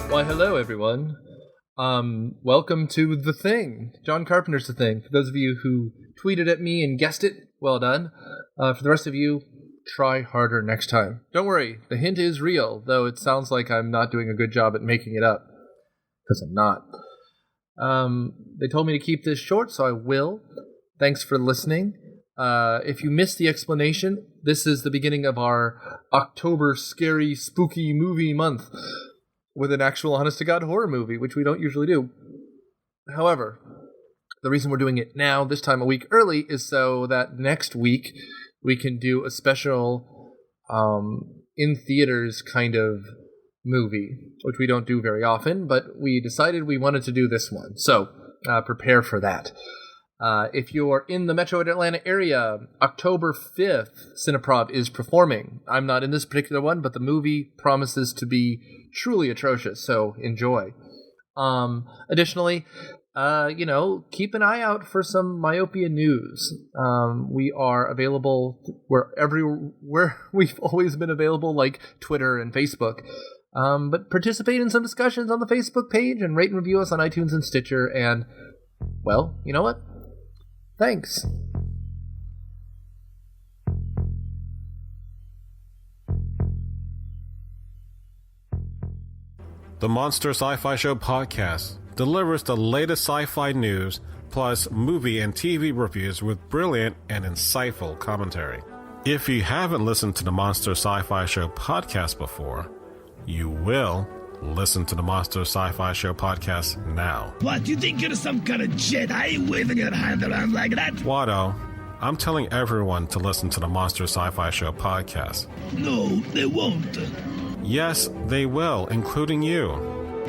Why, hello, everyone. Welcome to The Thing. John Carpenter's The Thing. For those of you who tweeted at me and guessed it, well done. For the rest of you, try harder next time. Don't worry, the hint is real, though it sounds like I'm not doing a good job at making it up. Because I'm not. They told me to keep this short, so I will. Thanks for listening. If you missed the explanation, this is the beginning of our October scary, spooky movie month with an actual honest-to-God horror movie, which we don't usually do. However, the reason we're doing it now, this time a week early, is so that next week we can do a special in-theaters kind of movie, which we don't do very often, but we decided we wanted to do this one. So, prepare for that. If you're in the Metro Atlanta area, October 5th, Cineprov is performing. I'm not in this particular one, but the movie promises to be truly atrocious, so enjoy. Additionally, keep an eye out for some Myopia news. We are available where we've always been available, like Twitter and Facebook. But participate in some discussions on the Facebook page and rate and review us on iTunes and Stitcher. And, well, you know what? Thanks. The Monster Sci-Fi Show podcast delivers the latest sci-fi news, plus movie and TV reviews with brilliant and insightful commentary. If you haven't listened to the Monster Sci-Fi Show podcast before, you will listen to the Monster Sci-Fi Show podcast now. What, you think you're some kind of Jedi waving your hand around like that? Watto, I'm telling everyone to listen to the Monster Sci-Fi Show podcast. No, they won't. Yes, they will, including you.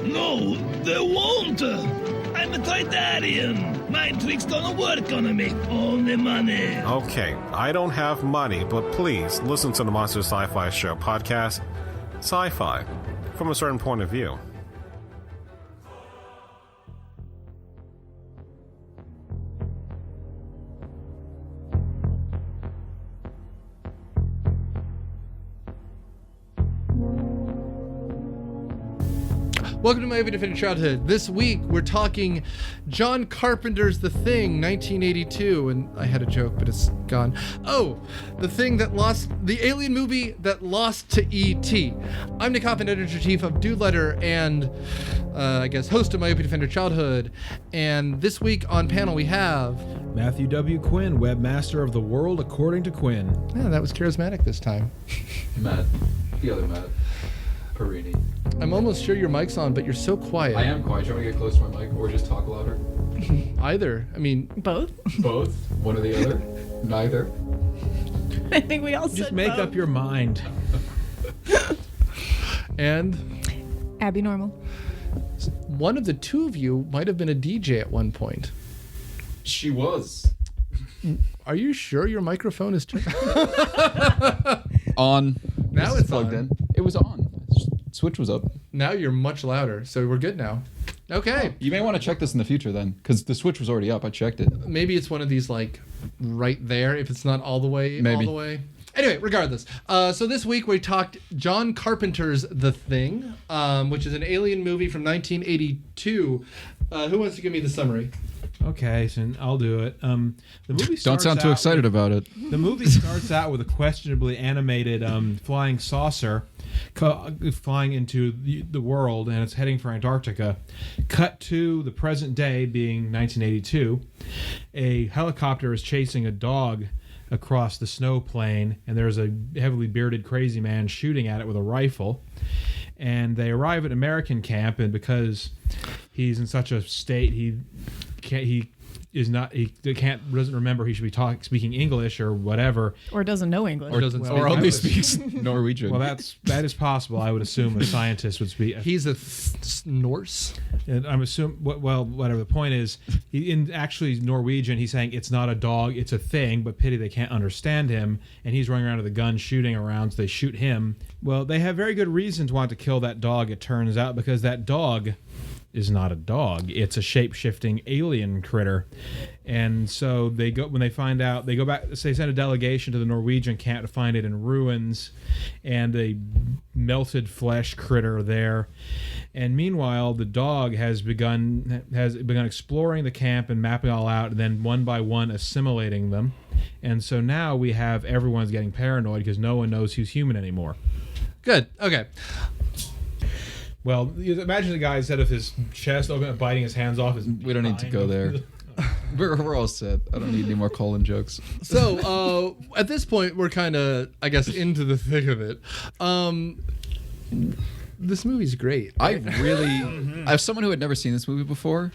No, they won't. I'm a Tritarian. Mind tricks don't work on me. Only money. Okay, I don't have money, but please listen to the Monster Sci-Fi Show podcast. Sci-fi, from a certain point of view. Welcome to Myopia Defended Childhood. This week, we're talking John Carpenter's The Thing, 1982. And I had a joke, but it's gone. Oh, the alien movie that lost to E.T. I'm Nick Hoffman, editor-in-chief of Dude Letter and, host of Myopia Defended Childhood. And this week on panel, we have Matthew W. Quinn, webmaster of The World According to Quinn. Yeah, that was charismatic this time. Matt, the other Matt. Perini. I'm almost sure your mic's on, but you're so quiet. I am quiet. Do you want to get close to my mic or just talk louder? Either. I mean... Both? Both? One or the other? Neither? I think we all said Just make both. up your mind. And... Abbey Normal. One of the two of you might have been a DJ at one point. She was. Are you sure your microphone is turned on? Now it's plugged on. in. It was on. Switch was up. Now you're much louder, so we're good now. Okay. You may want to check this in the future then, because the switch was already up. I checked it. Maybe it's one of these, like, right there, if it's not all the way, Maybe. all the way. Anyway, regardless. So this week we talked John Carpenter's The Thing, which is an alien movie from 1982. Who wants to give me the summary? Okay, so I'll do it. The movie Don't sound too excited about it. The movie starts out with a questionably animated flying saucer flying into the world, and it's heading for Antarctica. Cut to the present day, being 1982. A helicopter is chasing a dog across the snow plain, and there's a heavily bearded crazy man shooting at it with a rifle. And they arrive at American camp, and because he's in such a state, doesn't remember he should be speaking English or whatever, Or doesn't know English. Or only speaks Norwegian. Well, that is possible. I would assume a scientist would speak. He's a Norse. And I'm assuming, well, whatever. The point is, in actually Norwegian, he's saying it's not a dog, it's a thing, but pity they can't understand him. And he's running around with a gun shooting around, so they shoot him. Well, they have very good reason to want to kill that dog, it turns out, because that dog is not a dog. It's a shape-shifting alien critter. And so they go when they find out, they go back. They send a delegation to the Norwegian camp to find it in ruins, and a melted flesh critter there. And meanwhile, the dog has begun exploring the camp and mapping all out, and then one by one assimilating them. And so now we have everyone's getting paranoid because no one knows who's human anymore. Good. Okay. Well, you imagine the guy instead of his chest open and biting his hands off. We don't need to go there. We're all set. I don't need any more Colin jokes. So at this point, we're kind of, I guess, into the thick of it. This movie's great. As someone who had never seen this movie before,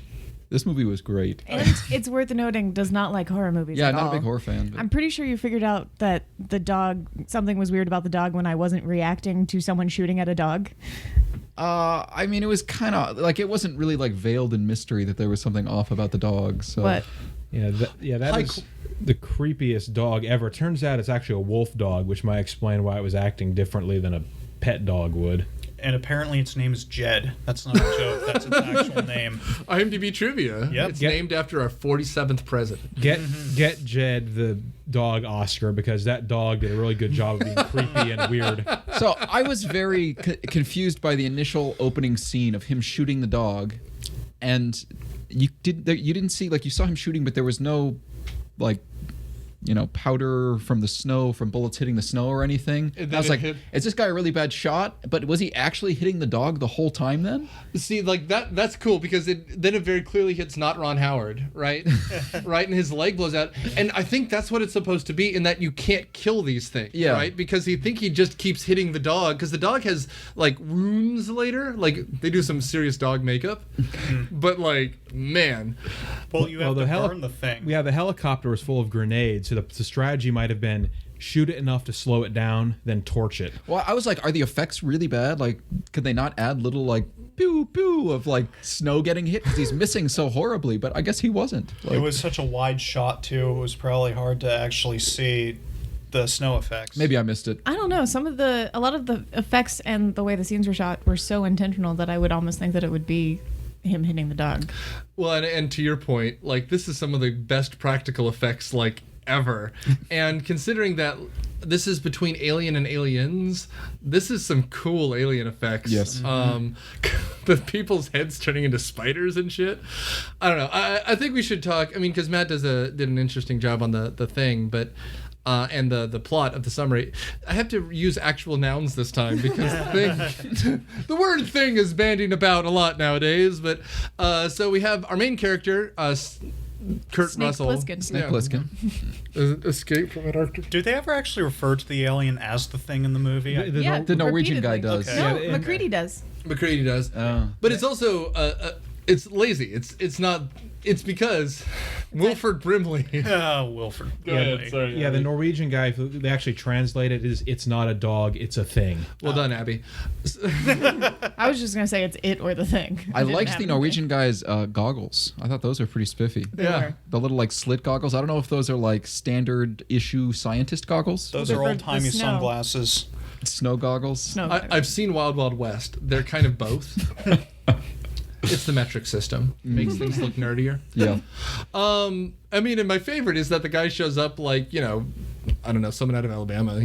this movie was great. And it's worth noting, does not like horror movies Yeah, at not all. a big horror fan. But I'm pretty sure you figured out that the dog, something was weird about the dog when I wasn't reacting to someone shooting at a dog. I mean, it was kind of like it wasn't really like veiled in mystery that there was something off about the dog. So. But That is the creepiest dog ever. Turns out it's actually a wolf dog, which might explain why it was acting differently than a pet dog would. And apparently its name is Jed. That's not a joke. That's its actual name. IMDb trivia. Yep. It's named after our 47th president. Get Jed the dog Oscar, because that dog did a really good job of being creepy and weird. So I was very confused by the initial opening scene of him shooting the dog, and you didn't see, like, you saw him shooting, but there was no, like, powder from the snow, from bullets hitting the snow or anything. And I was like, is this guy a really bad shot? But was he actually hitting the dog the whole time then? See, like, that's cool, because then it very clearly hits not Ron Howard, right? Right, and his leg blows out. And I think that's what it's supposed to be, in that you can't kill these things, right? Because he just keeps hitting the dog, because the dog has, like, wounds later. Like, they do some serious dog makeup. But, like, man. Well, you have to burn the thing. Yeah, the helicopter was full of grenades, so the strategy might have been shoot it enough to slow it down, then torch it. Well, I was like, are the effects really bad? Like, could they not add little, like, pew pew of, like, snow getting hit? Because he's missing so horribly, but I guess he wasn't. Like, it was such a wide shot, too. It was probably hard to actually see the snow effects. Maybe I missed it. I don't know. A lot of the effects and the way the scenes were shot were so intentional that I would almost think that it would be him hitting the dog. Well, and to your point, like, this is some of the best practical effects, like, ever. And considering that this is between Alien and Aliens, this is some cool alien effects. Yes. The people's heads turning into spiders and shit. I don't know. I think we should talk, I mean, because Matt did an interesting job on the thing, but and the plot of the summary. I have to use actual nouns this time, because the word thing is bandied about a lot nowadays. But so we have our main character, Kurt Snake Russell. Plissken. Snake Plissken. Escape from Antarctica. Do they ever actually refer to the alien as the thing in the movie? Yeah, The Norwegian guy repeatedly. does. Okay. No, Yeah, McCready does. McCready does. But it's also it's lazy. It's not. It's because Wilford Brimley. Wilford. Go ahead, sorry. Yeah, the Norwegian guy, they actually translate it as it's not a dog, it's a thing. Well done, Abbey. I was just going to say it's it or the thing. I Didn't liked have the anything. Norwegian guy's goggles. I thought those were pretty spiffy. Yeah. The little, like, slit goggles. I don't know if those are, like, standard issue scientist goggles. Those They're are for old-timey the snow. sunglasses. Snow goggles. Snow I've seen Wild Wild West. They're kind of both. It's the metric system. Makes things look nerdier. Yeah. I mean, and my favorite is that the guy shows up like, I don't know, someone out of Alabama,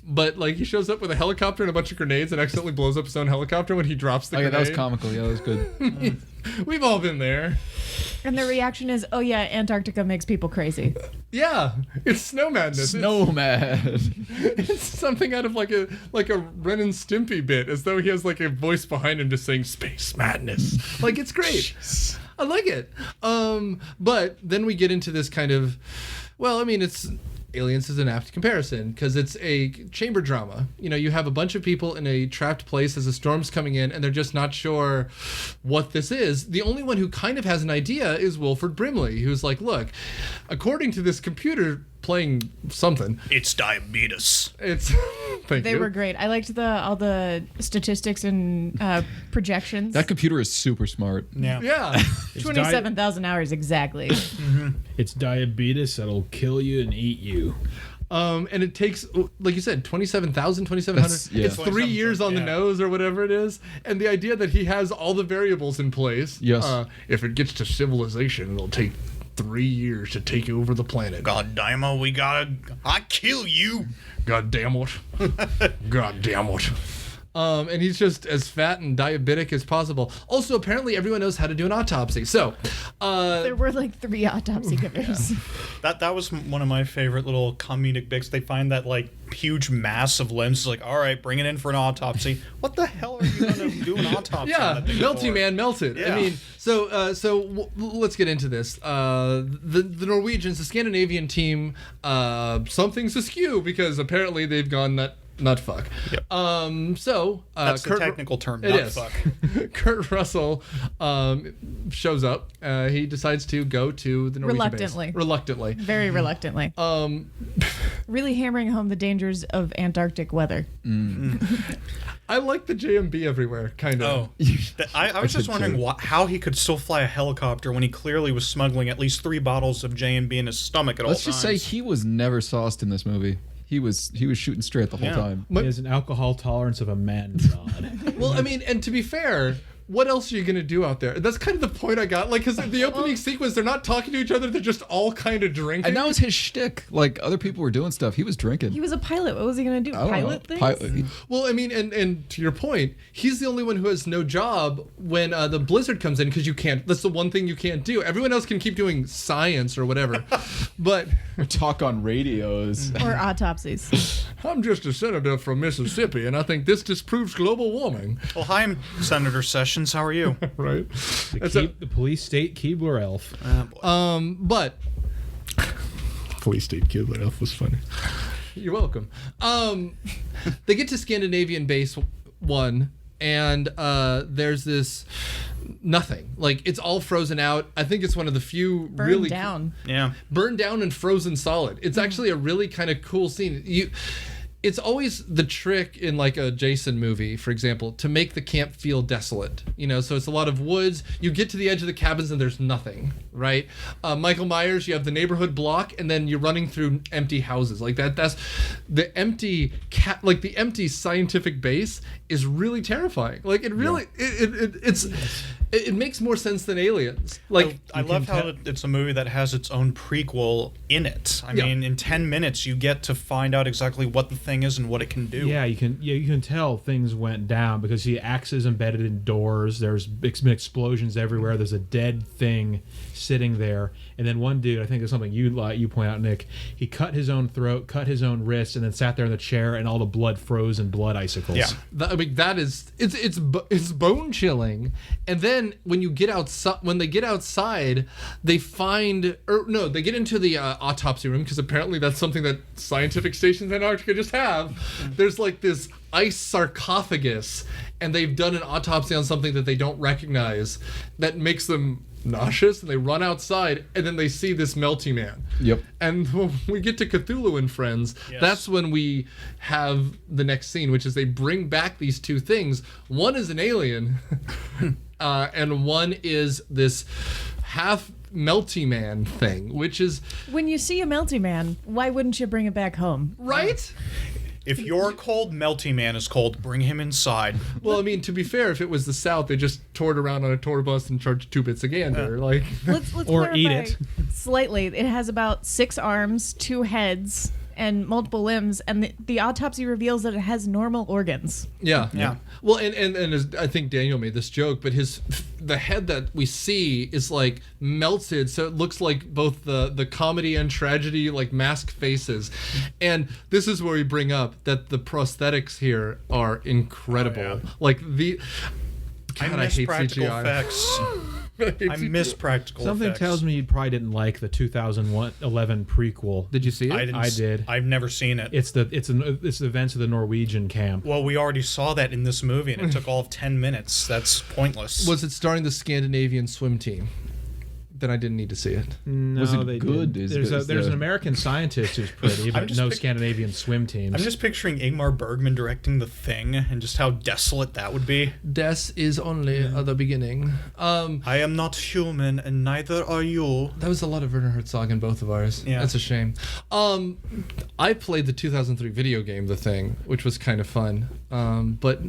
But, like, he shows up with a helicopter and a bunch of grenades and accidentally blows up his own helicopter when he drops the Oh, yeah, grenade. that was comical. Yeah, that was good. We've all been there. And the reaction is, oh yeah, Antarctica makes people crazy. Yeah, it's snow madness. Snow mad. It's something out of like a Ren and Stimpy bit, as though he has like a voice behind him just saying space madness. Like, it's great. I like it. But then we get into this kind of, well, I mean, it's Aliens is an apt comparison because it's a chamber drama. You have a bunch of people in a trapped place as a storm's coming in, and they're just not sure what this is. The only one who kind of has an idea is Wilford Brimley, who's like, look, according to this computer playing something, It's diabetes. it's thank They you. were great. I liked all the statistics and projections. That computer is super smart. Yeah. 27,000 hours exactly. It's diabetes that'll kill you and eat you. And it takes, like you said, 2,700. Yeah. It's 3 years on the nose or whatever it is. And the idea that he has all the variables in place. Yes. If it gets to civilization, it'll take 3 years to take over the planet. God damn it, I kill you. God damn it. God damn it. And he's just as fat and diabetic as possible. Also, apparently everyone knows how to do an autopsy. So, There were like 3 autopsy givers. That was one of my favorite little comedic bits. They find that like huge mass of limbs. It's like, all right, bring it in for an autopsy. What the hell are you going to do an autopsy? yeah, on that thing melty for? man melted. Yeah. I mean, let's get into this. The Norwegians, the Scandinavian team, something's askew because apparently they've gone nut fuck. Yep. That's the technical term, It nut is. fuck. Kurt Russell shows up. He decides to go to the Norwegian base. Reluctantly. Very reluctantly. Really hammering home the dangers of Antarctic weather. I like the JMB everywhere, kind of. Oh, I was just wondering how he could still fly a helicopter when he clearly was smuggling at least 3 bottles of JMB in his stomach at all times. Let's just say he was never sauced in this movie. He was shooting straight the whole time. He has an alcohol tolerance of a man god. Well, I mean, and to be fair, what else are you going to do out there? That's kind of the point I got. Like, because the opening sequence, they're not talking to each other. They're just all kind of drinking. And that was his shtick. Like, other people were doing stuff. He was drinking. He was a pilot. What was he going to do? I don't Pilot know. things? Well, I mean, and to your point, he's the only one who has no job when the blizzard comes in because you can't. That's the one thing you can't do. Everyone else can keep doing science or whatever. But talk on radios. Or autopsies. I'm just a senator from Mississippi, and I think this disproves global warming. Well, hi, I'm Senator Sessions. How are you? Right? The police state Keebler elf. But police state Keebler elf was funny. You're welcome. They get to Scandinavian base 1, and there's this nothing. Like, it's all frozen out. I think it's one of the few Burned down. Yeah. Burned down and frozen solid. It's actually a really kind of cool scene. It's always the trick in like a Jason movie, for example, to make the camp feel desolate. You know, so it's a lot of woods. You get to the edge of the cabins and there's nothing, right? Michael Myers, you have the neighborhood block, and then you're running through empty houses. Like that's the empty the empty scientific base is really terrifying. Like it really it makes more sense than Aliens. Like I love how it's a movie that has its own prequel in it. I mean, in 10 minutes you get to find out exactly what the thing is and what it can do. Yeah, you can tell things went down because the axes embedded in doors. There's been explosions everywhere. There's a dead thing sitting there, and then one dude, I think it's something you point out, Nick. He cut his own throat, cut his own wrist, and then sat there in the chair, and all the blood froze in blood icicles. Yeah, I mean that is it's bone chilling. And then when they get outside, they they get into the autopsy room because apparently that's something that scientific stations in Antarctica just have. There's like this ice sarcophagus, and they've done an autopsy on something that they don't recognize that makes them nauseous, and they run outside, and then they see this melty man. Yep. And when we get to Cthulhu and Friends, that's when we have the next scene, which is they bring back these two things. One is an alien, and one is this half melty man thing, which is... When you see a melty man, why wouldn't you bring it back home? Right? If your cold melty man is cold, bring him inside. Well, I mean, to be fair, if it was the South, they just tore it around on a tour bus and charged 2 bits a gander. Like, Let's Or eat clarify it. Slightly. It has about 6 arms, 2 heads, and multiple limbs, and the autopsy reveals that it has normal organs. Yeah. Well, and as I think Daniel made this joke, but the head that we see is like melted, so it looks like both the comedy and tragedy, like mask faces. And this is where we bring up that the prosthetics here are incredible. Oh, yeah. Like God, I miss hate practical CGI. effects. I miss practical Something effects. tells me you probably didn't like the 2011 prequel. Did you see it? I did. I've never seen it. It's the events of the Norwegian camp. Well, we already saw that in this movie, and it took all of 10 minutes. That's pointless. Was it starring the Scandinavian swim team? then I didn't need to see it. No, Was it they good? did. Is There's the- an American scientist who's pretty, but just no pic- Scandinavian swim teams. I'm just picturing Ingmar Bergman directing The Thing and just how desolate that would be. Death is only the beginning. I am not human, and neither are you. That was a lot of Werner Herzog in both of ours. Yeah. That's a shame. I played the 2003 video game, The Thing, which was kind of fun. But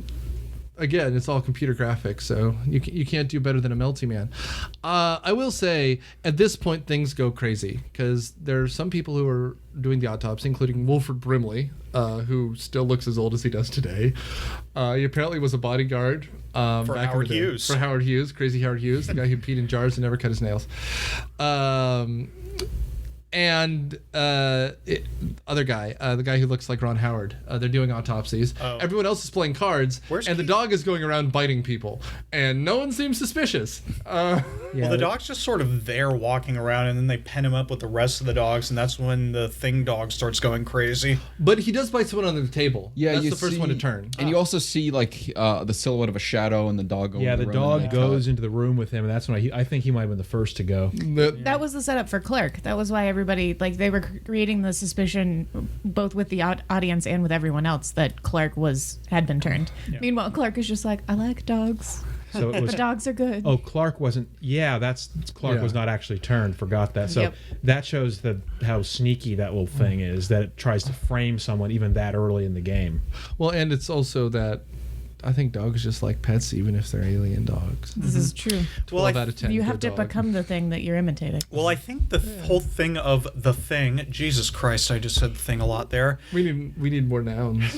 again, it's all computer graphics, so you can't do better than a Melty Man. I will say, at this point, things go crazy, because there are some people who are doing the autopsy, including Wilford Brimley, who still looks as old as he does today. He apparently was a bodyguard For back in Howard the day. Hughes. For Howard Hughes, crazy Howard Hughes, the guy who peed in jars and never cut his nails. And other guy, the guy who looks like Ron Howard, they're doing autopsies. Oh. Everyone else is playing cards, Where's and the Keith? dog is going around biting people, and no one seems suspicious. Yeah, Well, the dog's just sort of there walking around, and then they pen him up with the rest of the dogs, and that's when the Thing dog starts going crazy. But he does bite someone under the table. Yeah, that's you the first see- one to turn. And you also see like the silhouette of a shadow and the dog going yeah, the around dog and goes into the room with him, and that's when I think he might have been the first to go. That was the setup for Clark. That was why everybody, like, they were creating the suspicion both with the audience and with everyone else that Clark had been turned. Meanwhile, Clark is just like, I like dogs. So it was. The dogs are good. Oh, Clark wasn't. Yeah, Clark Yeah. was not actually turned. Forgot that. So Yep. that shows how sneaky that little thing is. That it tries to frame someone even that early in the game. Well, and it's also that I think dogs just like pets, even if they're alien dogs. This is true. 12 out of 10. You have to good dog. become the thing that you're imitating. Well, I think the whole thing of The Thing, Jesus Christ, I just said Thing a lot there. We need more nouns.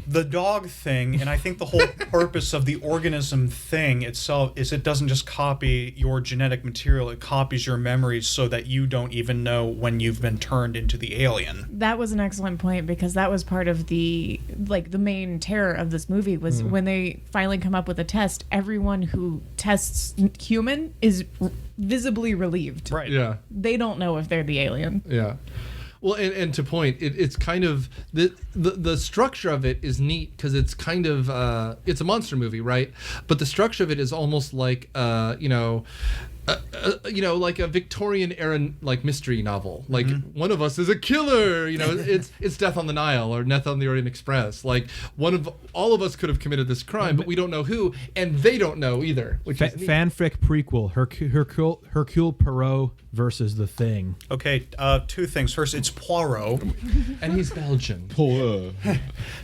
The dog thing, and I think the whole purpose of the organism thing itself is it doesn't just copy your genetic material, it copies your memories so that you don't even know when you've been turned into the alien. That was an excellent point, because that was part of the main terror of this movie was when they finally come up with a test, everyone who tests human is visibly relieved. Right. Yeah. They don't know if they're the alien. Yeah. Well, and to point, it's kind of the structure of it is neat, because it's kind of it's a monster movie, right? But the structure of it is almost like like a Victorian era like mystery novel. Like one of us is a killer. It's Death on the Nile or Death on the Orient Express. Like all of us could have committed this crime, but we don't know who, and they don't know either. Which is neat. Fanfic prequel: Hercule Poirot versus the Thing. Okay, two things. First, it's Poirot. And he's Belgian.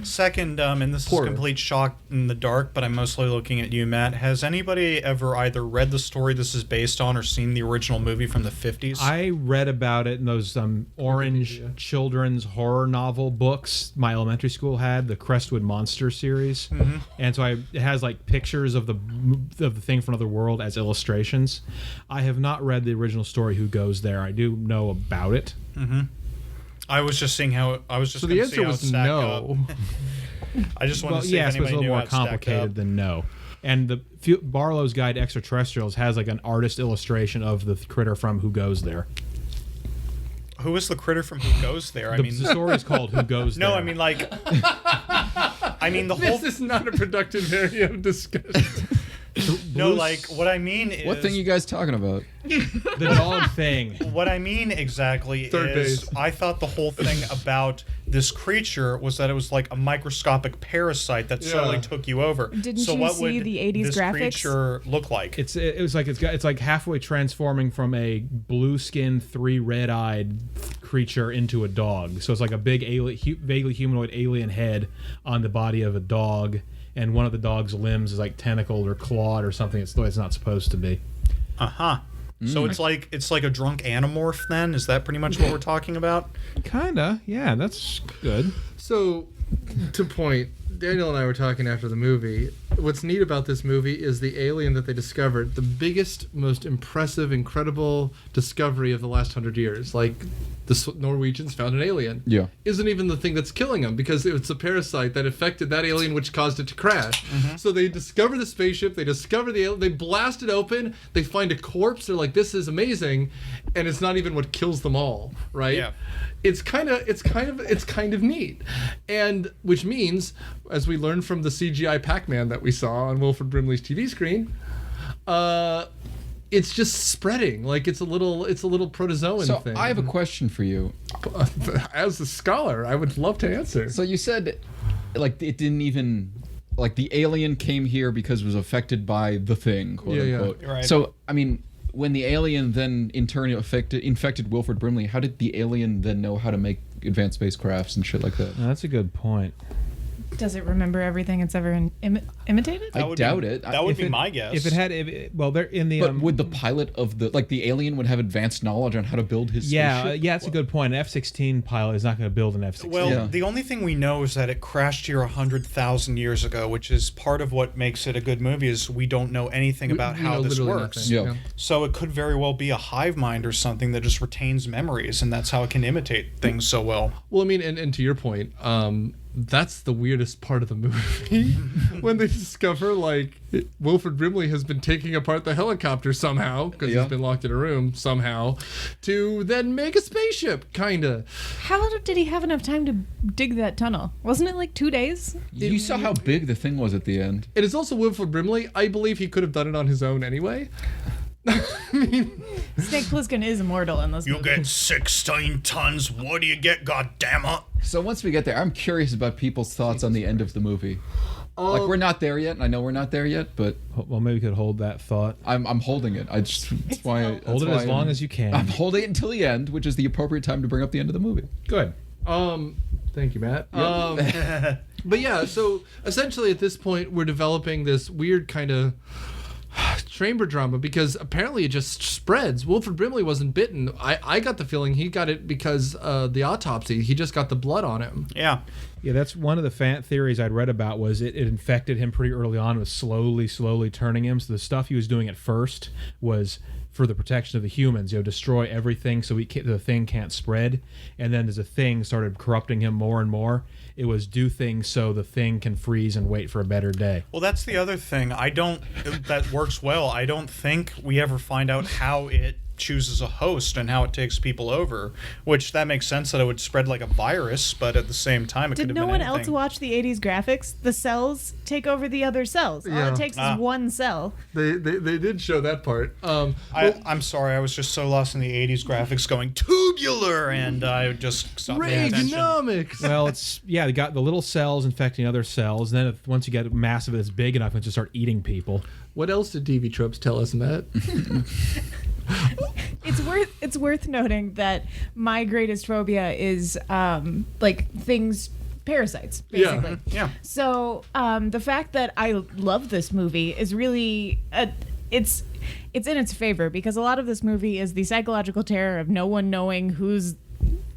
Second, and this Poirot. is a complete shock in the dark, but I'm mostly looking at you, Matt. Has anybody ever either read the story this is based on or seen the original movie from the 50s? I read about it in those orange children's horror novel books my elementary school had, the Crestwood Monster series, and so it has like pictures of the Thing from another world as illustrations. I have not read the original story. Who goes there? I do know about it. I was just seeing how I was just. So the gonna see answer how it was stacked no. up. I just wanted Well, to see yes, if but it's anybody a knew little how more it stacked complicated up. than no. And the Barlow's Guide to Extraterrestrials has like an artist illustration of the critter from Who Goes There. Who is the critter from Who Goes There? The story is called Who Goes There. No, I mean like. I mean the whole. This is not a productive area of discussion. No, like what I mean is. What thing are you guys talking about? the dog thing. What I mean exactly Third is base. I thought the whole thing about this creature was that it was like a microscopic parasite that slowly Yeah. took you over. Didn't so you what see would the 80s this graphics? creature look like? It's like halfway transforming from a blue skinned 3 red-eyed creature into a dog. So it's like a big vaguely humanoid alien head on the body of a dog, and one of the dog's limbs is like tentacled or clawed or something. It's the way it's not supposed to be. Uh-huh. So it's like a drunk animorph then? Is that pretty much what we're talking about? Kinda, yeah, that's good. So, to point, Daniel and I were talking after the movie. What's neat about this movie is the alien that they discovered, the biggest, most impressive, incredible discovery of the last 100 years. Like, the Norwegians found an alien. Yeah. Isn't even the thing that's killing them, because it's a parasite that affected that alien, which caused it to crash. So they discover the spaceship, they discover the alien, they blast it open, they find a corpse, they're like, this is amazing, and it's not even what kills them all, right? Yeah. It's kind of neat, and which means, as we learned from the CGI Pac-Man that we saw on Wilford Brimley's TV screen, it's just spreading. Like it's a little protozoan So thing. I have a question for you. As a scholar, I would love to answer. So you said, like, it didn't even, like, the alien came here because it was affected by the thing, quote unquote. Right. So, I mean, when the alien then in turn infected Wilford Brimley, how did the alien then know how to make advanced spacecrafts and shit like that? That's a good point. Does it remember everything it's ever imitated? I doubt it. That would be my guess. If it had, well, they're in the. But would the pilot of the alien would have advanced knowledge on how to build his spaceship? That's a good point. An F-16 pilot is not going to build an F-16. Well, the only thing we know is that it crashed here 100,000 years ago, which is part of what makes it a good movie. Is we don't know anything about how this works. Yeah. So it could very well be a hive mind or something that just retains memories, and that's how it can imitate things so well. Well, I mean, and to your point, that's the weirdest part of the movie when they discover like Wilford Brimley has been taking apart the helicopter somehow because he's been locked in a room somehow to then make a spaceship, kinda. How did he have enough time to dig that tunnel? Wasn't it like 2 days? You saw how big the thing was at the end. It is also Wilford Brimley. I believe he could have done it on his own anyway. Snake Plissken is immortal in this You movie. get 16 tons. What do you get, goddammit? So once we get there, I'm curious about people's thoughts on the end of the movie. Like, we're not there yet. I know we're not there yet, but well, maybe we could hold that thought. I'm holding it. That's why Hold it as long as you can. I'm holding it until the end, which is the appropriate time to bring up the end of the movie. Good. Thank you, Matt. But yeah, so essentially at this point we're developing this weird kind of chamber drama because apparently it just spreads. Wilford Brimley wasn't bitten. I got the feeling he got it because the autopsy. He just got the blood on him. Yeah. Yeah, that's one of the fan theories I'd read about was it infected him pretty early on. It was slowly turning him. So the stuff he was doing at first was for the protection of the humans, destroy everything so the thing can't spread. And then as the thing started corrupting him more and more, it was do things so the thing can freeze and wait for a better day. Well, that's the other thing. That works well. I don't think we ever find out how it chooses a host and how it takes people over, which that makes sense that it would spread like a virus, but at the same time it could have been anything. Did no one else watch the 80s graphics? The cells take over the other cells. All it takes is one cell. They did show that part. I'm sorry, I was just so lost in the 80s graphics going tubular, and I just stopped paying attention. Reaganomics. Well, they got the little cells infecting other cells, and then once you get massive, it's big enough, it's just start eating people. What else did TV tropes tell us, Matt? It's worth noting that my greatest phobia is parasites, basically. Yeah. So the fact that I love this movie is really it's in its favor because a lot of this movie is the psychological terror of no one knowing who's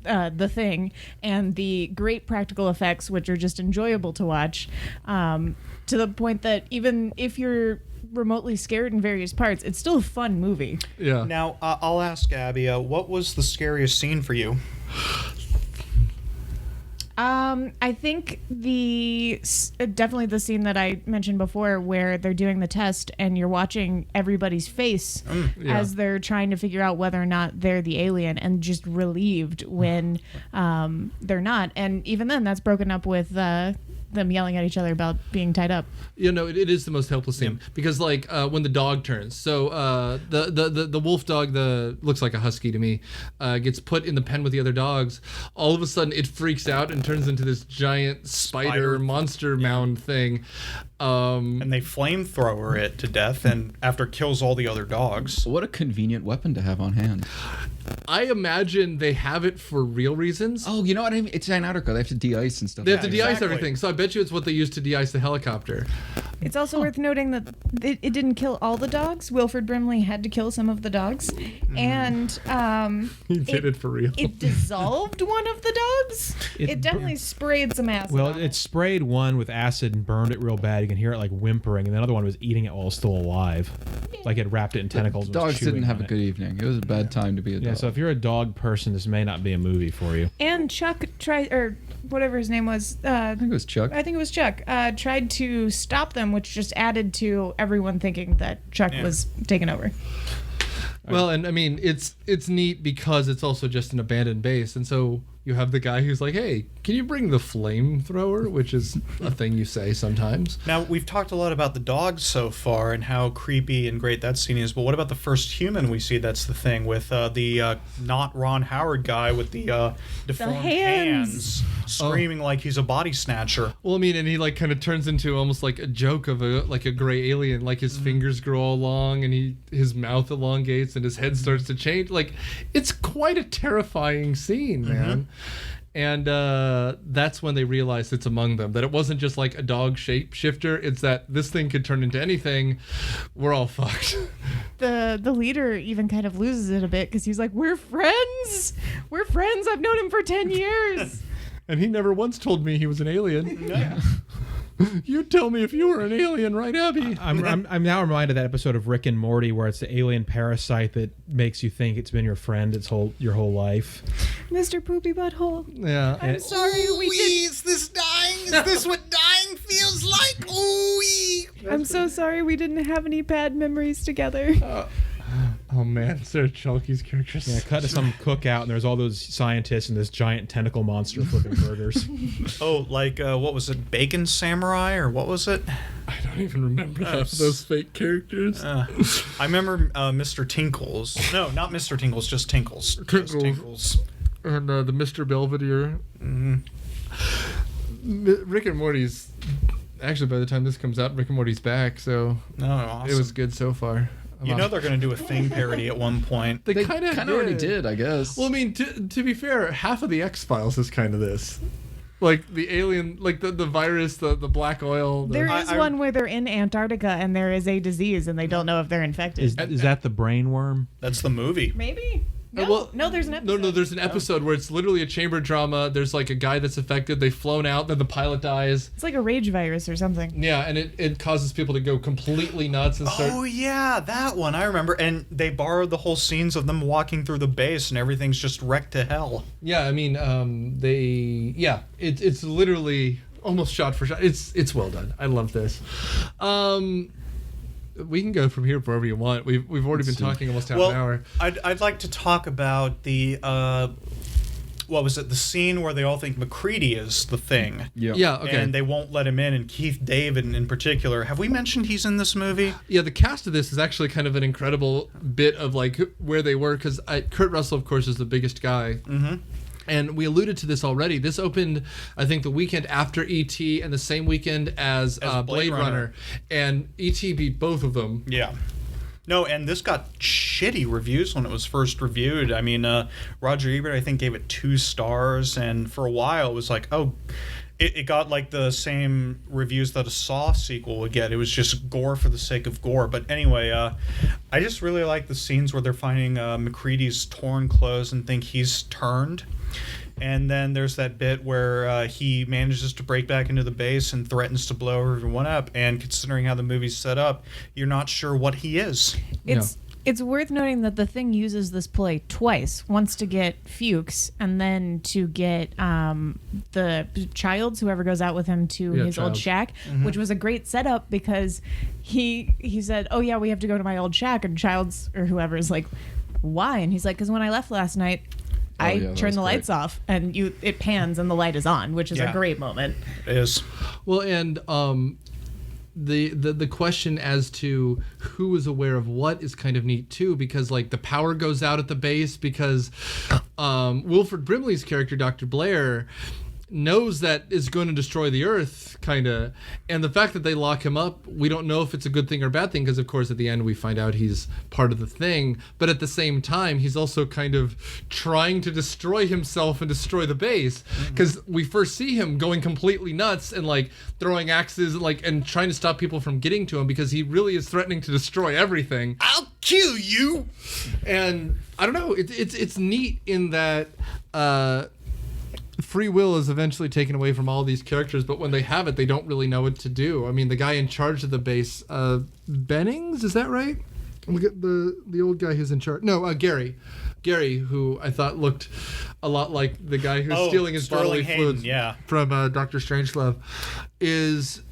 the thing and the great practical effects, which are just enjoyable to watch, to the point that even if you're remotely scared in various parts, it's still a fun movie. Yeah. Now, I'll ask Abby, what was the scariest scene for you? I think definitely the scene that I mentioned before where they're doing the test and you're watching everybody's face as they're trying to figure out whether or not they're the alien and just relieved when they're not. And even then, that's broken up with them yelling at each other about being tied up. It is the most helpless scene because when the dog turns, so the wolf dog, looks like a husky to me, gets put in the pen with the other dogs. All of a sudden it freaks out and turns into this giant spider monster mound thing, and they flamethrower it to death and after kills all the other dogs. What a convenient weapon to have on hand. I imagine they have it for real reasons. Oh, you know what I mean? It's Antarctica. They have to de-ice and stuff. They have to de-ice everything, so I bet you it's what they used to de-ice the helicopter. It's also worth noting that it didn't kill all the dogs. Wilford Brimley had to kill some of the dogs, and he did it for real. It dissolved one of the dogs. It definitely sprayed some acid. Well, it sprayed one with acid and burned it real bad. You can hear it like whimpering, and the other one was eating it while it was still alive, like it wrapped it in tentacles. The dogs didn't have a good evening. It was a bad time to be a dog. Yeah, so if you're a dog person, this may not be a movie for you. And Chuck tried, or whatever his name was. I think it was Chuck. Tried to stop them, which just added to everyone thinking that Chuck was taken over. Well, and I mean, it's neat because it's also just an abandoned base, and so You have the guy who's like, hey, can you bring the flamethrower? Which is a thing you say sometimes. Now, we've talked a lot about the dogs so far and how creepy and great that scene is, but what about the first human we see that's the thing with the not Ron Howard guy with the deformed hands screaming like he's a body snatcher? Well, I mean, and he like kind of turns into almost like a joke of a gray alien. Like his fingers grow all long and his mouth elongates and his head starts to change. Like, it's quite a terrifying scene, man. And that's when they realized it's among them, that it wasn't just like a dog shapeshifter. It's that this thing could turn into anything. We're all fucked. The leader even kind of loses it a bit because he's like, we're friends. We're friends. I've known him for 10 years. And he never once told me he was an alien. Yeah. You'd tell me if you were an alien, right, Abbey? I'm now reminded of that episode of Rick and Morty where it's the alien parasite that makes you think it's been your friend your whole life. Mr. Poopy Butthole. Yeah. I'm sorry we did. Is this dying? Is this what dying feels like? Ooh. I'm so sorry we didn't have any bad memories together. Oh man, Sarah Chalky's character. Yeah, cut to some cookout and there's all those scientists and this giant tentacle monster flipping burgers. Oh, like what was it, Bacon Samurai or what was it? I don't even remember half of those fake characters. I remember Mr. Tinkles. No, not Mr. Tinkles, just Tinkles. Just Tinkles. And the Mr. Belvedere. Rick and Morty's. Actually, by the time this comes out, Rick and Morty's back, so awesome. It was good so far. You know they're going to do a Thing parody at one point. They kind of already did, I guess. Well, I mean, to be fair, half of the X-Files is kind of this. Like the alien, like the virus, the black oil. There is one where they're in Antarctica and there is a disease and they don't know if they're infected. Is that the brain worm? That's the movie. Maybe. No, there's an episode. No, there's an episode where it's literally a chamber drama. There's like a guy that's affected. They've flown out. Then the pilot dies. It's like a rage virus or something. Yeah, and it causes people to go completely nuts and start... Oh, yeah, that one. I remember. And they borrowed the whole scenes of them walking through the base and everything's just wrecked to hell. Yeah, I mean, it's literally almost shot for shot. It's well done. I love this. We can go from here wherever you want. We've already been talking almost half an hour. I'd like to talk about the what was it? The scene where they all think McCready is the Thing. Yeah. Okay. And they won't let him in. And Keith David in particular. Have we mentioned he's in this movie? Yeah. The cast of this is actually kind of an incredible bit of like where they were, because Kurt Russell, of course, is the biggest guy. Mm-hmm. And we alluded to this already. This opened, I think, the weekend after E.T. and the same weekend as Blade Runner. And E.T. beat both of them. Yeah. No, and this got shitty reviews when it was first reviewed. I mean, Roger Ebert, I think, gave it 2 stars. And for a while, it was like, it got like the same reviews that a Saw sequel would get. It was just gore for the sake of gore. But anyway, I just really like the scenes where they're finding McCready's torn clothes and think he's turned. And then there's that bit where he manages to break back into the base and threatens to blow everyone up. And considering how the movie's set up, you're not sure what he is. It's worth noting that the Thing uses this ploy twice. Once to get Fuchs, and then to get the Childs, whoever goes out with him to his old shack, which was a great setup because he said, oh yeah, we have to go to my old shack. And Childs or whoever is like, why? And he's like, because when I left last night, I turned the lights off and it pans and the light is on, which is a great moment. It is. Well, and the question as to who is aware of what is kind of neat too, because like the power goes out at the base because Wilford Brimley's character, Dr. Blair, knows that is going to destroy the Earth, kind of. And the fact that they lock him up, we don't know if it's a good thing or bad thing, because of course at the end we find out he's part of the Thing. But at the same time, he's also kind of trying to destroy himself and destroy the base, because we first see him going completely nuts and like throwing axes and trying to stop people from getting to him, because he really is threatening to destroy everything. I'll kill you. And I don't know, it's neat in that free will is eventually taken away from all these characters, but when they have it, they don't really know what to do. I mean, the guy in charge of the base, Bennings, is that right? Look at the old guy who's in charge. No, Gary, who I thought looked a lot like the guy who's stealing his bodily fluids from Dr. Strangelove, is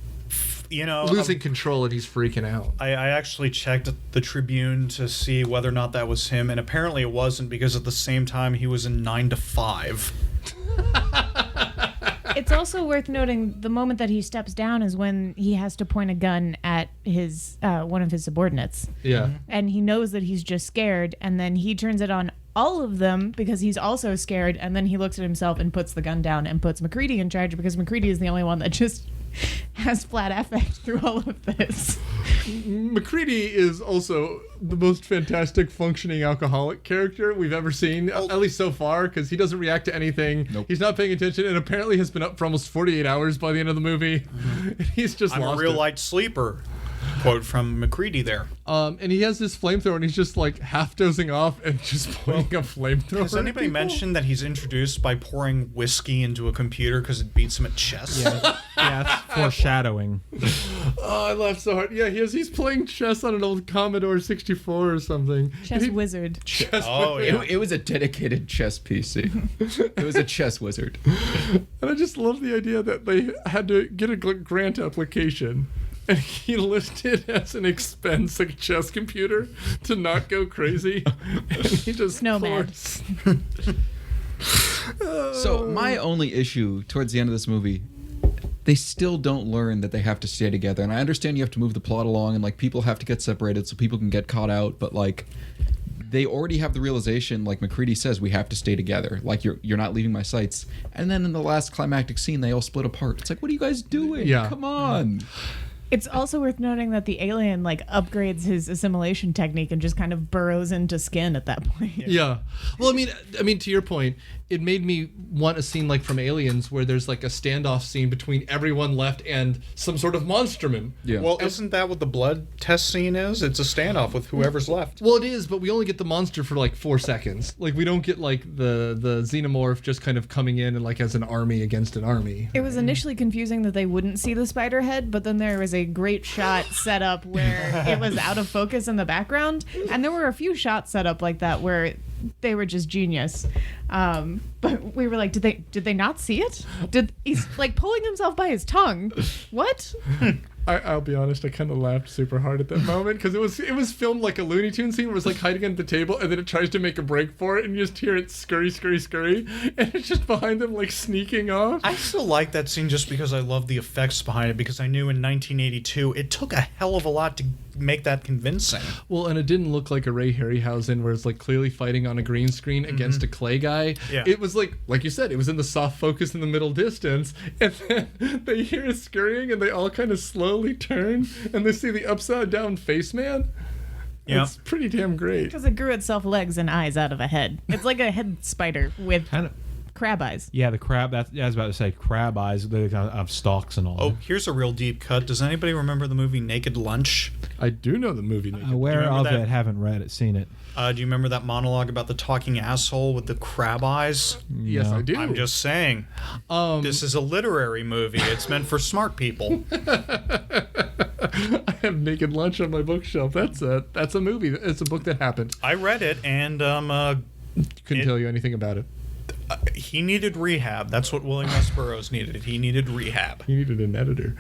losing control, and he's freaking out. I actually checked the Tribune to see whether or not that was him, and apparently it wasn't, because at the same time he was in 9 to 5. It's also worth noting the moment that he steps down is when he has to point a gun at his one of his subordinates. Yeah. And he knows that he's just scared, and then he turns it on all of them because he's also scared, and then he looks at himself and puts the gun down and puts McCready in charge because McCready is the only one that just has flat affect through all of this. McCready is also the most fantastic functioning alcoholic character we've ever seen, at least so far, because he doesn't react to anything. Nope. He's not paying attention, and apparently has been up for almost 48 hours by the end of the movie. He's just I'm lost a real it. light sleeper. Quote from McCready there. And he has this flamethrower, and he's just like half dozing off and just pointing a flamethrower. Has anybody mentioned that he's introduced by pouring whiskey into a computer because it beats him at chess? Yeah, that's foreshadowing. Oh, I laughed so hard. Yeah, he's playing chess on an old Commodore 64 or something. Chess wizard. Oh, yeah. It was a dedicated chess PC. It was a chess wizard. And I just love the idea that they had to get a grant application. And he listed as an expense a chess computer to not go crazy. And he just Nomad. pours. So my only issue towards the end of this movie, they still don't learn that they have to stay together. And I understand you have to move the plot along and like people have to get separated so people can get caught out, but like they already have the realization, like McCready says, we have to stay together. Like you're not leaving my sights. And then in the last climactic scene, they all split apart. It's like, what are you guys doing? Yeah. Come on. It's also worth noting that the alien like upgrades his assimilation technique and just kind of burrows into skin at that point. Yeah. Well, I mean, to your point, it made me want a scene like from Aliens where there's like a standoff scene between everyone left and some sort of monsterman. Yeah. Well, isn't that what the blood test scene is? It's a standoff with whoever's left. Well, it is, but we only get the monster for like 4 seconds. Like we don't get like the xenomorph just kind of coming in and like as an army against an army. It was initially confusing that they wouldn't see the spider head, but then there was a great shot set up where it was out of focus in the background, and there were a few shots set up like that where they were just genius. But we were like, did they not see it? He's like pulling himself by his tongue? What? I'll be honest, I kind of laughed super hard at that moment because it was filmed like a Looney Tunes scene where it's like hiding under the table and then it tries to make a break for it and you just hear it scurry, scurry, scurry, and it's just behind them like sneaking off. I still like that scene just because I love the effects behind it, because I knew in 1982 it took a hell of a lot to make that convincing. Well, and it didn't look like a Ray Harryhausen where it's like clearly fighting on a green screen against a clay guy. Yeah. It was like you said, it was in the soft focus in the middle distance, and then they hear it scurrying and they all kind of slowly turn and they see the upside down face man. Yeah. It's pretty damn great. Because it grew itself legs and eyes out of a head. It's like a head spider with Kind of. crab eyes. Yeah, the crab. I was about to say crab eyes. They have stalks and all. Oh, here's a real deep cut. Does anybody remember the movie Naked Lunch? I do know the movie. Aware remember of that? it, haven't read it, seen it. Do you remember that monologue about the talking asshole with the crab eyes? Yes, No. I do. I'm just saying. This is a literary movie. It's meant for smart people. I have Naked Lunch on my bookshelf. That's a movie. It's a book that happened. I read it, and Couldn't tell you anything about it. he needed rehab. That's what William S. Burroughs needed. He needed rehab. You needed an editor.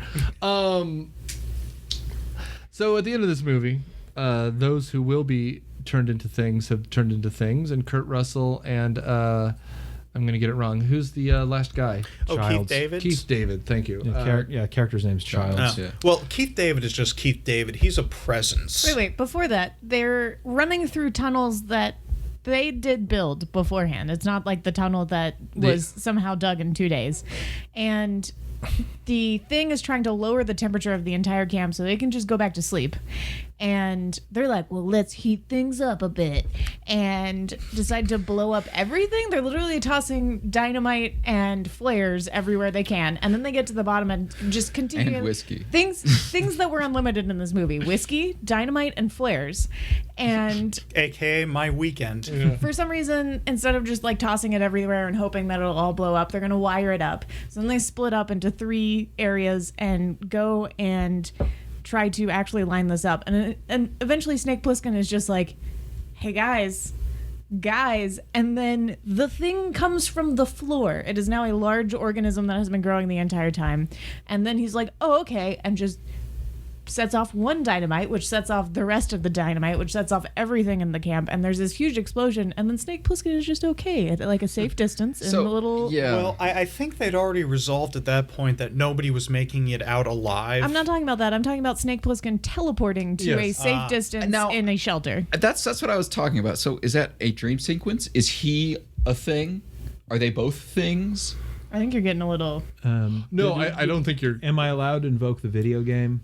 So at the end of this movie, those who will be turned into things have turned into things, and Kurt Russell and I'm going to get it wrong. Who's the last guy? Oh, Childs. Keith David? Keith David. Thank you. Character's name's Childs. Childs. Oh. Yeah. Well, Keith David is just Keith David. He's a presence. Wait. Before that, they're running through tunnels that they did build beforehand. It's not like the tunnel that was somehow dug in 2 days. And the thing is trying to lower the temperature of the entire camp so they can just go back to sleep. And they're like, well, let's heat things up a bit, and decide to blow up everything. They're literally tossing dynamite and flares everywhere they can. And then they get to the bottom and just continue. And whiskey. Things that were unlimited in this movie. Whiskey, dynamite, and flares. And AKA my weekend. for some reason, instead of just like tossing it everywhere and hoping that it'll all blow up, they're going to wire it up. So then they split up into 3 areas and go and try to actually line this up. And eventually Snake Plissken is just like, hey guys, and then the thing comes from the floor. It is now a large organism that has been growing the entire time. And then he's like, oh, okay, and just sets off one dynamite, which sets off the rest of the dynamite, which sets off everything in the camp, and there's this huge explosion, and then Snake Plissken is just okay at like a safe distance in a little... Yeah. Well, I think they'd already resolved at that point that nobody was making it out alive. I'm not talking about that. I'm talking about Snake Plissken teleporting to a safe distance now- in a shelter. That's what I was talking about. So is that a dream sequence? Is he a thing? Are they both things? I think you're getting a little... No, I don't think you're... Am I allowed to invoke the video game?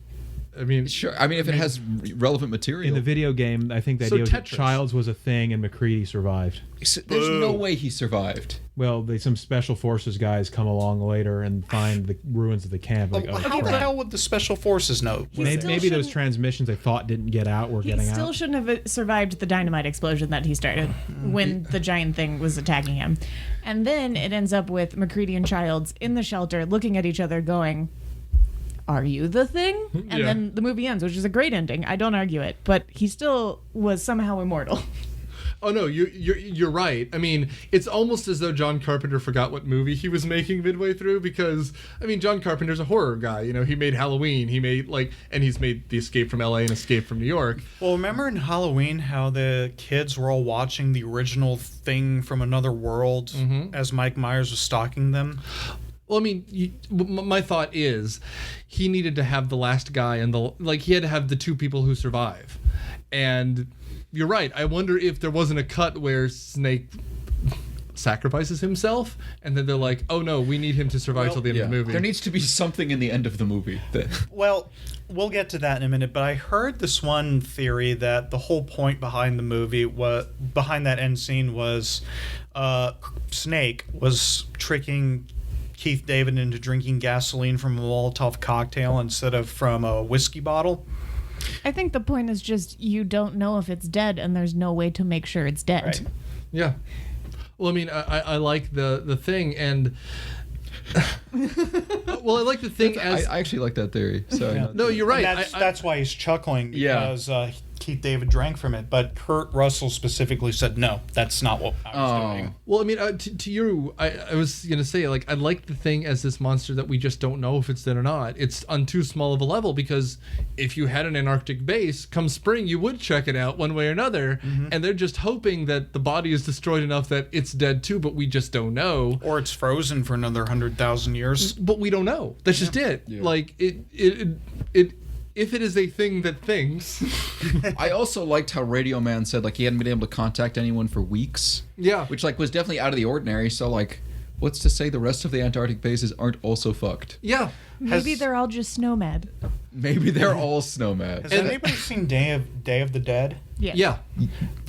I mean... Sure. I mean, if it has relevant material. In the video game, I think the So idea was that Tetris. Childs was a thing and McCready survived. There's no way he survived. Well, some special forces guys come along later and find the ruins of the camp. Like, How the hell would the special forces know? Maybe those shouldn't- transmissions they thought didn't get out were He getting still out. shouldn't have survived the dynamite explosion that he started when the giant thing was attacking him. And then it ends up with McCready and Childs in the shelter looking at each other going, "Are you the thing?" And Yeah. then the movie ends, which is a great ending. I don't argue it. But he still was somehow immortal. Oh no, you're right. I mean, it's almost as though John Carpenter forgot what movie he was making midway through, because I mean, John Carpenter's a horror guy. You know, he made Halloween, he made and he's made The Escape from L.A. and Escape from New York. Well, remember in Halloween how the kids were all watching the original Thing from Another World as Mike Myers was stalking them? Well, I mean, my thought is, he needed to have the last guy and he had to have the two people who survive, and you're right. I wonder if there wasn't a cut where Snake sacrifices himself, and then they're like, "Oh no, we need him to survive till the end of the movie." There needs to be something in the end of the movie. Well, we'll get to that in a minute, but I heard this one theory that the whole point behind the movie, behind that end scene, was Snake was tricking Keith David into drinking gasoline from a Molotov cocktail instead of from a whiskey bottle. I think the point is just you don't know if it's dead, and there's no way to make sure it's dead. Right. Yeah. Well, I mean, I like the thing, and well, I like the thing as I actually like that theory. So no, you're right. And that's why he's chuckling, Yeah. because Keith David drank from it, but Kurt Russell specifically said, "No, that's not what I was doing." Well, I mean, to you, I was gonna say, like, I like the thing as this monster that we just don't know if it's dead or not. It's on too small of a level, because if you had an Antarctic base, come spring, you would check it out one way or another, and they're just hoping that the body is destroyed enough that it's dead too, but we just don't know. Or it's frozen for another 100,000 years. But we don't know. That's just it. Yeah. Like it. If it is a thing that thinks, I also liked how Radio Man said like he hadn't been able to contact anyone for weeks. yeah. Which like was definitely out of the ordinary. So like, what's to say the rest of the Antarctic bases aren't also fucked? Yeah. Maybe they're all just snow mad. Maybe they're all snowmad. Has anybody seen Day of the Dead? Yeah. Yeah.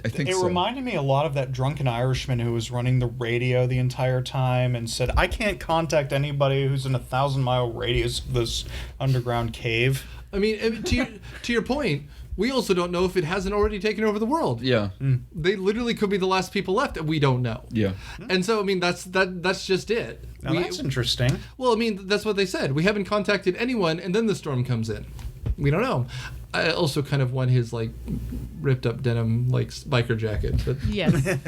I think It so. reminded me a lot of that drunken Irishman who was running the radio the entire time and said, "I can't contact anybody who's in a 1,000-mile radius of this underground cave." I mean, to your point, we also don't know if it hasn't already taken over the world. Yeah. They literally could be the last people left, and we don't know. Yeah. And so, I mean, that's just it. Now that's interesting. Well, I mean, that's what they said. We haven't contacted anyone, and then the storm comes in. We don't know. I also kind of want his like ripped up denim like biker jacket, but Yes.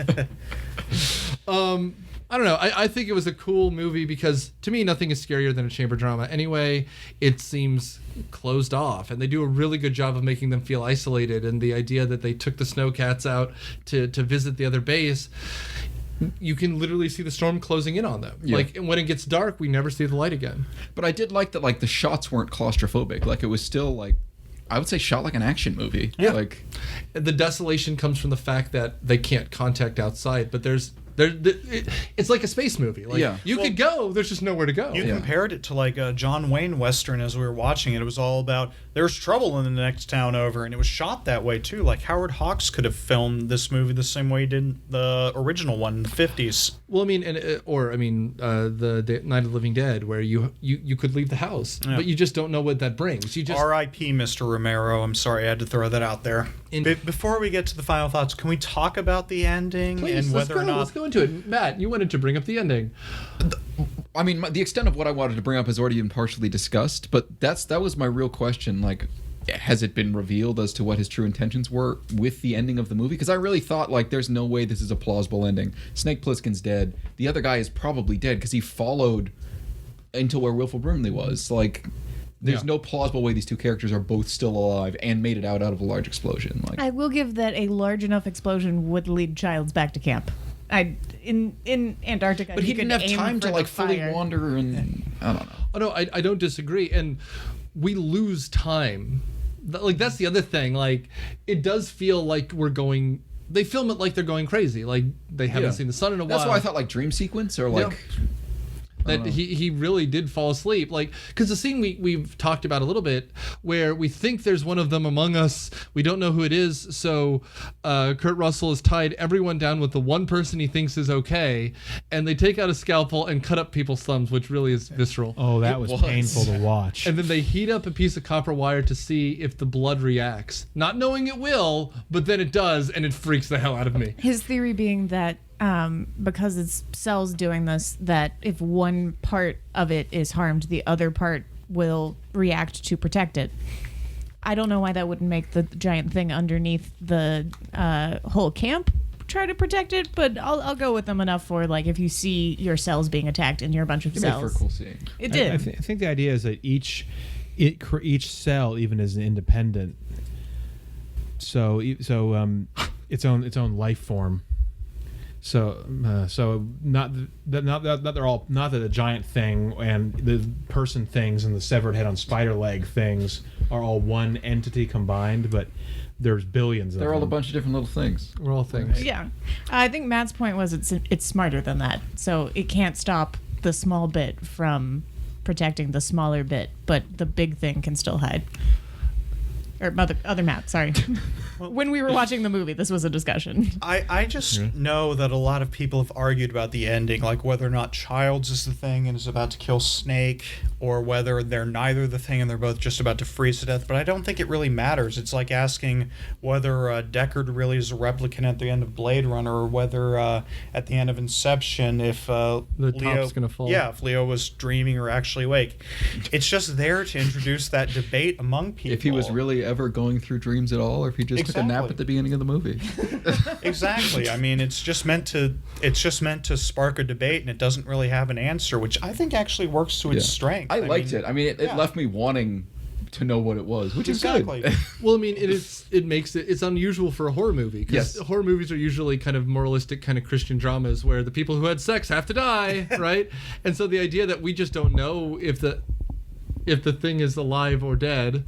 I don't know. I think it was a cool movie because to me nothing is scarier than a chamber drama. Anyway, it seems closed off, and they do a really good job of making them feel isolated. And the idea that they took the snowcats out to visit the other base, you can literally see the storm closing in on them. Yeah. Like, and when it gets dark, we never see the light again. But I did like that like the shots weren't claustrophobic. Like it was still like, I would say shot like an action movie. Yeah. Like The desolation comes from the fact that they can't contact outside, but it's like a space movie. Like, Yeah. you could go, there's just nowhere to go. You Yeah. compared it to like a John Wayne Western as we were watching it. It was all about there's trouble in the next town over, and it was shot that way too. Like Howard Hawks could have filmed this movie the same way he did the original one in the 50s. Well, I mean, the Night of the Living Dead, where you could leave the house, Yeah. but you just don't know what that brings. You just R.I.P. Mr. Romero. I'm sorry I had to throw that out there. Before we get to the final thoughts, can we talk about the ending please, and whether or not let's go into it. Matt, you wanted to bring up the ending. I mean, the extent of what I wanted to bring up has already been partially discussed, but that was my real question. Like, has it been revealed as to what his true intentions were with the ending of the movie? Because I really thought, like, there's no way this is a plausible ending. Snake Plissken's dead. The other guy is probably dead because he followed into where Wilford Brimley was. Like, There's no plausible way these two characters are both still alive and made it out of a large explosion. Like, I will give that a large enough explosion would lead Childs back to camp. In Antarctica, but he didn't have time to like fully wander, and I don't know. Oh no, I don't disagree, and we lose time. Like that's the other thing. Like it does feel like we're going. They film it like they're going crazy. Like they haven't seen the sun in a while. That's why I thought like dream sequence or like. That he really did fall asleep, like because the scene we've talked about a little bit where we think there's one of them among us, we don't know who it is, so Kurt Russell has tied everyone down with the one person he thinks is okay, and they take out a scalpel and cut up people's thumbs, which really is visceral. Oh, that was painful to watch. And then they heat up a piece of copper wire to see if the blood reacts, not knowing it will, but then it does, and it freaks the hell out of me. His theory being that because it's cells doing this, that if one part of it is harmed, the other part will react to protect it. I don't know why that wouldn't make the giant thing underneath the whole camp try to protect it, but I'll go with them enough for like if you see your cells being attacked and you're a bunch of cells. It made for a cool scene. It did. I think the idea is that each cell even is independent. So its own life form. So not that they're all, not that the giant thing and the person things and the severed head on spider leg things are all one entity combined, but there's billions of them. They're all a bunch of different little things. We're all things. Yeah, I think Matt's point was it's smarter than that. So it can't stop the small bit from protecting the smaller bit, but the big thing can still hide. Or other Matt, sorry. When we were watching the movie, this was a discussion. I just know that a lot of people have argued about the ending, like whether or not Childs is the thing and is about to kill Snake, or whether they're neither the thing and they're both just about to freeze to death. But I don't think it really matters. It's like asking whether Deckard really is a replicant at the end of Blade Runner, or whether at the end of Inception, if the Leo, top's gonna fall. Yeah, if Leo was dreaming or actually awake. It's just there to introduce that debate among people. If he was really ever going through dreams at all, or if he just took a nap at the beginning of the movie. Exactly. I mean, it's just meant to spark a debate, and it doesn't really have an answer, which I think actually works to its strength. I liked it. I mean, it left me wanting to know what it was, which is good. Well, I mean, it's unusual for a horror movie, because horror movies are usually kind of moralistic, kind of Christian dramas where the people who had sex have to die, right? And so the idea that we just don't know if the thing is alive or dead,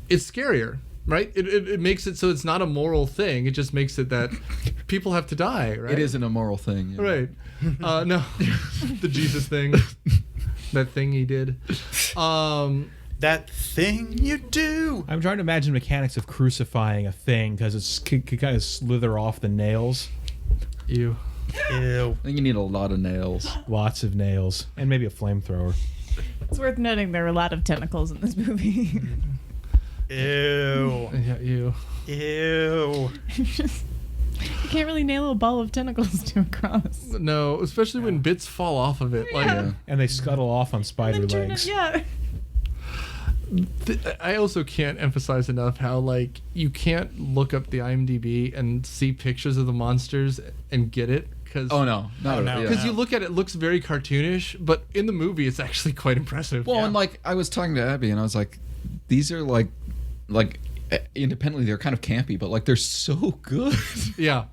it's scarier, right? It makes it so it's not a moral thing. It just makes it that people have to die, right? It isn't a moral thing. Yeah. Right. No, the Jesus thing. That thing he did. That thing you do. I'm trying to imagine mechanics of crucifying a thing because it could kind of slither off the nails. Ew. Ew. I think you need a lot of nails. Lots of nails. And maybe a flamethrower. It's worth noting there are a lot of tentacles in this movie. Ew. Yeah, ew. Ew. You can't really nail a ball of tentacles to a cross. No, especially when bits fall off of it. Like, And they scuttle off on spider legs. I also can't emphasize enough how, like, you can't look up the IMDb and see pictures of the monsters and get it. Because you look at it looks very cartoonish, but in the movie it's actually quite impressive. Well, and like I was talking to Abbey, and I was like, these are like independently they're kind of campy, but like they're so good. Yeah.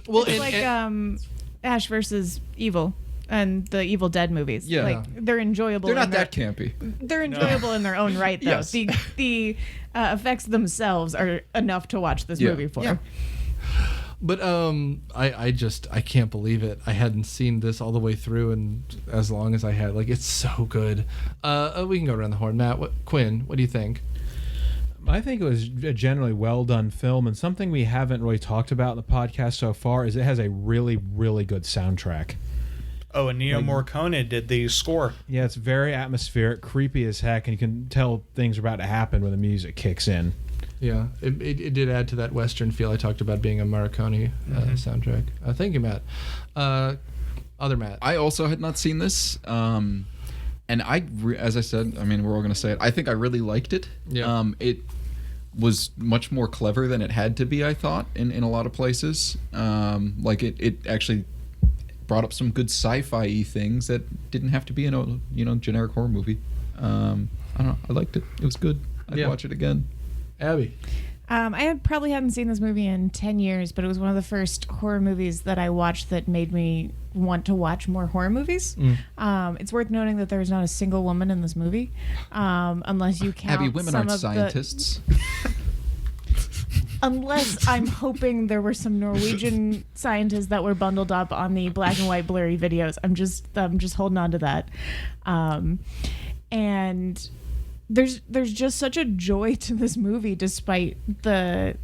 Well, it's like Ash versus Evil and the Evil Dead movies. Yeah. Like they're enjoyable. They're not that campy. They're enjoyable in their own right, though. Yes. The effects themselves are enough to watch this movie for. Yeah. But I can't believe it. I hadn't seen this all the way through, and as long as I had, like, it's so good. We can go around the horn. Matt, Quinn, what do you think? I think it was a generally well done film, and something we haven't really talked about in the podcast so far is it has a really, really good soundtrack. Oh, and Ennio Morricone did the score. Yeah, it's very atmospheric, creepy as heck, and you can tell things are about to happen when the music kicks in. Yeah, it did add to that Western feel I talked about being a Morricone soundtrack. Thank you, Matt. Other Matt. I also had not seen this, and as I said, I mean, we're all going to say it. I think I really liked it. Yeah. It was much more clever than it had to be, I thought, in a lot of places. Like it actually brought up some good sci-fi things that didn't have to be in a generic horror movie. I don't know. I liked it. It was good. I'd watch it again. Abby. I probably hadn't seen this movie in 10 years, but it was one of the first horror movies that I watched that made me want to watch more horror movies. It's worth noting that there is not a single woman in this movie, unless you count Abby, women some aren't of scientists. Unless I'm hoping there were some Norwegian scientists that were bundled up on the black and white blurry videos. I'm just holding on to that. And there's just such a joy to this movie despite the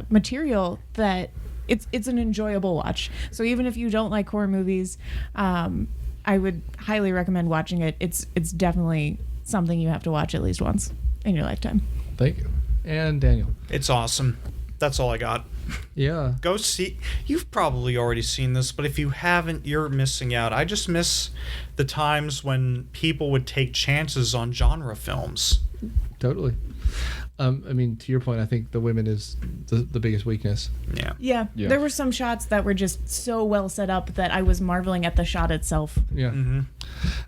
material that it's an enjoyable watch. So even if you don't like horror movies, I would highly recommend watching it. It's definitely something you have to watch at least once in your lifetime. Thank you. And Daniel. It's awesome. That's all I got. Yeah. Go see. You've probably already seen this, but if you haven't, you're missing out. I just miss the times when people would take chances on genre films. Totally. I mean, to your point, I think the women is the biggest weakness. Yeah. Yeah. There were some shots that were just so well set up that I was marveling at the shot itself. Yeah. Mm-hmm.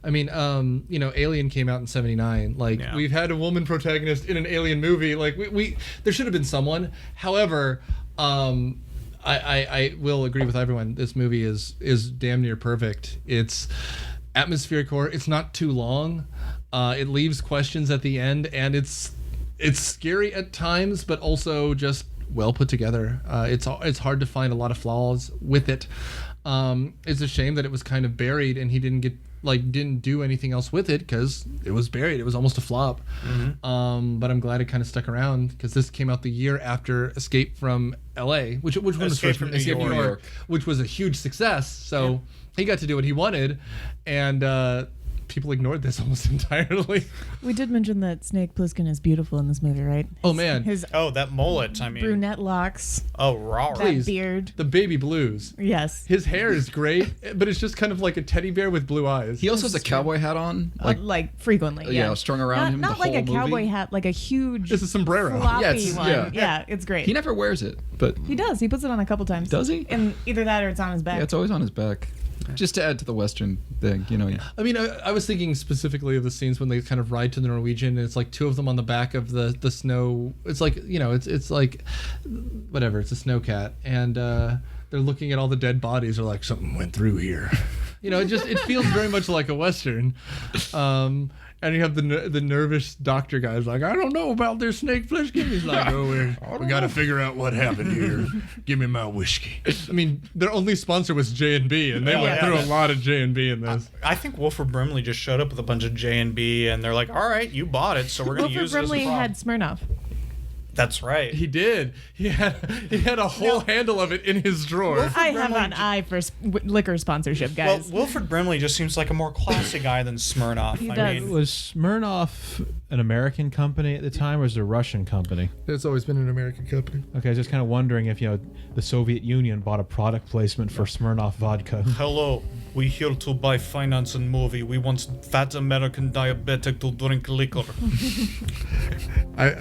I mean, Alien came out in 1979. Like, we've had a woman protagonist in an Alien movie. Like, we there should have been someone. However, I will agree with everyone. This movie is damn near perfect. It's atmospheric horror. It's not too long. It leaves questions at the end, and it's scary at times, but also just well put together. It's hard to find a lot of flaws with it. It's a shame that it was kind of buried, and he didn't do anything else with it because it was buried. It was almost a flop. Mm-hmm. But I'm glad it kind of stuck around because this came out the year after Escape from L.A., which one was first? from New Escape from New York. York, which was a huge success. So he got to do what he wanted, and people ignored this almost entirely. We did mention that Snake Plissken is beautiful in this movie, right? His that mullet. I mean, brunette locks. Oh, raw. That beard. The baby blues. Yes. His hair is great, but it's just kind of like a teddy bear with blue eyes. He also has a cowboy hat on, like frequently. Yeah, strung around him not the like whole a cowboy movie. hat, like a huge. It's a sombrero. Floppy one. Yeah, it's great. He never wears it, but He does. He puts it on a couple times. Does he? And either that or it's on his back. yeah, it's always on his back. Just to add to the Western thing, I mean, I was thinking specifically of the scenes when they kind of ride to the Norwegian, and it's like two of them on the back of the snow. It's like, it's like, whatever, it's a snowcat, and they're looking at all the dead bodies. They're like, something went through here. It feels very much like a Western. And you have the nervous doctor guys like, I don't know about this Snake Plissken. He's like, we got to figure out what happened here. Give me my whiskey. I mean, their only sponsor was J&B, and they went through a lot of J&B in this. I think Wilford Brimley just showed up with a bunch of J&B, and they're like, all right, you bought it, so we're going to use it as a Brimley prop. had Smirnoff. That's right. He did. He had a whole handle of it in his drawer. I have an eye for liquor sponsorship, guys. Well, Wilford Brimley just seems like a more classy guy than Smirnoff. He I does. mean, Was Smirnoff an American company at the time, or was it a Russian company? It's always been an American company. Okay, I was just kind of wondering if the Soviet Union bought a product placement for Smirnoff vodka. hello, we here to buy finance and movie. We want fat American diabetic to drink liquor.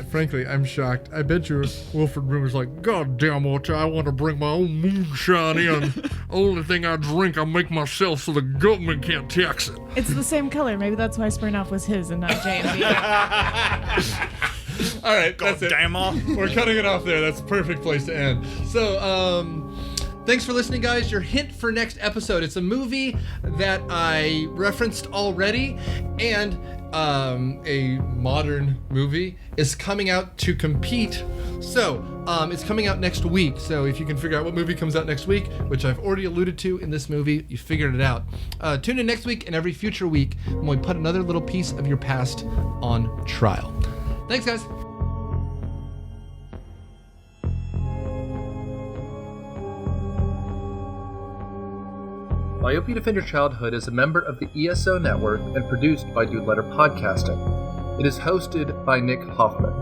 Frankly, I'm shocked. I bet you Wilford Brimley's like, God damn it, I want to bring my own moonshine in. Only thing I drink, I make myself so the government can't tax it. It's the same color. Maybe that's why Smirnoff was his and not J&B. All right, that's it. Damn all. We're cutting it off there. That's a perfect place to end. So, thanks for listening, guys. Your hint for next episode. It's a movie that I referenced already, and a modern movie is coming out to compete. So, it's coming out next week. So if you can figure out what movie comes out next week, which I've already alluded to in this movie, you figured it out. Tune in next week and every future week when we put another little piece of your past on trial. Thanks, guys. Myopia Defend Your Childhood is a member of the ESO Network and produced by Dude Letter Podcasting. It is hosted by Nick Hoffman.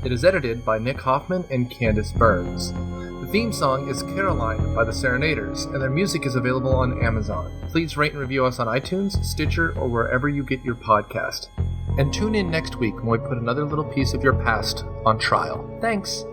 It is edited by Nick Hoffman and Candace Burns. The theme song is Caroline by the Serenaders, and their music is available on Amazon. Please rate and review us on iTunes, Stitcher, or wherever you get your podcast. And tune in next week when we put another little piece of your past on trial. Thanks!